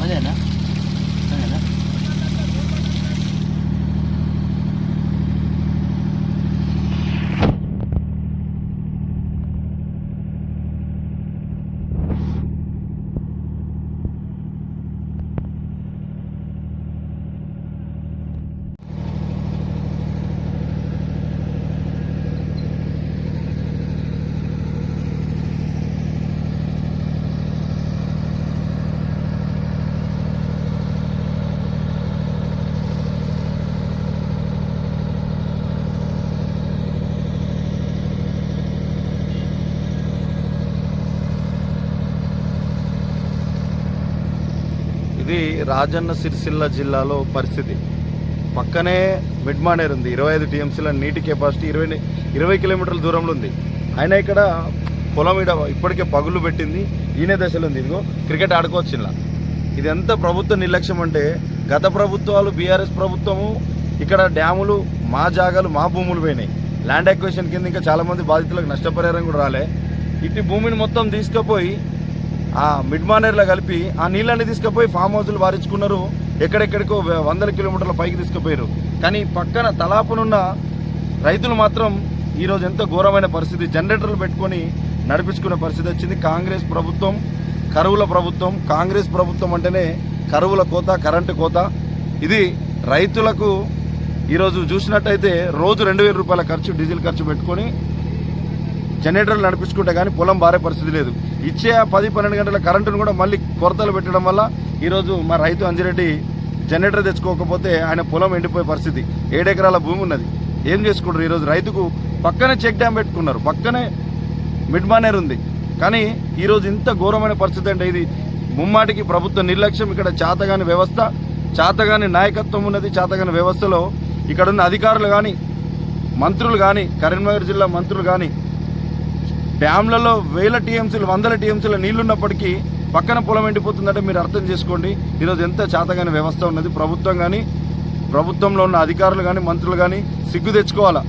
అదేనా అదేనా ఇది రాజన్న సిరిసిల్ల జిల్లాలో పరిస్థితి. పక్కనే మిడ్ మానేర్ ఉంది. 25 టీఎంసీల నీటి కెపాసిటీ 20 కిలోమీటర్ల దూరంలో ఉంది. అయినా ఇక్కడ పొలం ఇప్పటికే పగులు పెట్టింది. ఈయనే దశలో ఉంది. ఇదిగో క్రికెట్ ఆడుకోవచ్చు ఇలా. ఇది ఎంత ప్రభుత్వ నిర్లక్ష్యం అంటే, గత ప్రభుత్వాలు బీఆర్ఎస్ ప్రభుత్వము ఇక్కడ డ్యాములు మా జాగాలు మా భూములు పోయినాయి. ల్యాండ్ అక్విజిషన్ కింద ఇంకా చాలామంది బాధితులకు నష్టపరిహారం కూడా రాలే. ఇటు భూమిని మొత్తం తీసుకుపోయి ఆ మిడ్ మానేర్లో కలిపి ఆ నీళ్ళని తీసుకుపోయి ఫామ్ హౌస్లు వారించుకున్నారు. ఎక్కడెక్కడికో 100 కిలోమీటర్ల పైకి తీసుకుపోయారు. కానీ పక్కన తలాపునున్న రైతులు మాత్రం ఈరోజు ఎంత ఘోరమైన పరిస్థితి. జనరేటర్లు పెట్టుకొని నడిపించుకునే పరిస్థితి వచ్చింది. కాంగ్రెస్ ప్రభుత్వం కరువుల ప్రభుత్వం. కాంగ్రెస్ ప్రభుత్వం అంటేనే కరువుల కోత, కరెంటు కోత. ఇది రైతులకు ఈరోజు చూసినట్టయితే రోజు 2000 రూపాయల ఖర్చు, డీజిల్ ఖర్చు పెట్టుకొని జనరేటర్లు నడిపించుకుంటే కానీ పొలం బారే పరిస్థితి లేదు. ఇచ్చే 10-12 గంటల కరెంటును కూడా మళ్ళీ కొరతలు పెట్టడం వల్ల ఈరోజు మా రైతు అంజిరెడ్డి జనరేటర్ తెచ్చుకోకపోతే ఆయన పొలం ఎండిపోయే పరిస్థితి. 7 ఎకరాల భూమి ఉన్నది. ఏం చేసుకుంటారు? ఈరోజు రైతుకు పక్కనే చెక్ డ్యామ్ పెట్టుకున్నారు, పక్కనే మిడ్ మానేర్ ఉంది. కానీ ఈరోజు ఇంత ఘోరమైన పరిస్థితి అంటే ఇది ముమ్మాటికి ప్రభుత్వ నిర్లక్ష్యం. ఇక్కడ చేతగాని వ్యవస్థ, చేతగాని నాయకత్వం ఉన్నది. చేతగాని వ్యవస్థలో ఇక్కడున్న అధికారులు కానీ, మంత్రులు కానీ, కరీంనగర్ జిల్లా మంత్రులు కానీ డ్యామ్లలో 1000 టీఎంసీలు 100 టీఎంసీల నీళ్లున్నప్పటికీ పక్కన పొలం ఎండిపోతుందంటే మీరు అర్థం చేసుకోండి ఈరోజు ఎంత చేతగాని వ్యవస్థ ఉన్నది. ప్రభుత్వం కానీ, ప్రభుత్వంలో ఉన్న అధికారులు కానీ, మంత్రులు కానీ సిగ్గు తెచ్చుకోవాలా.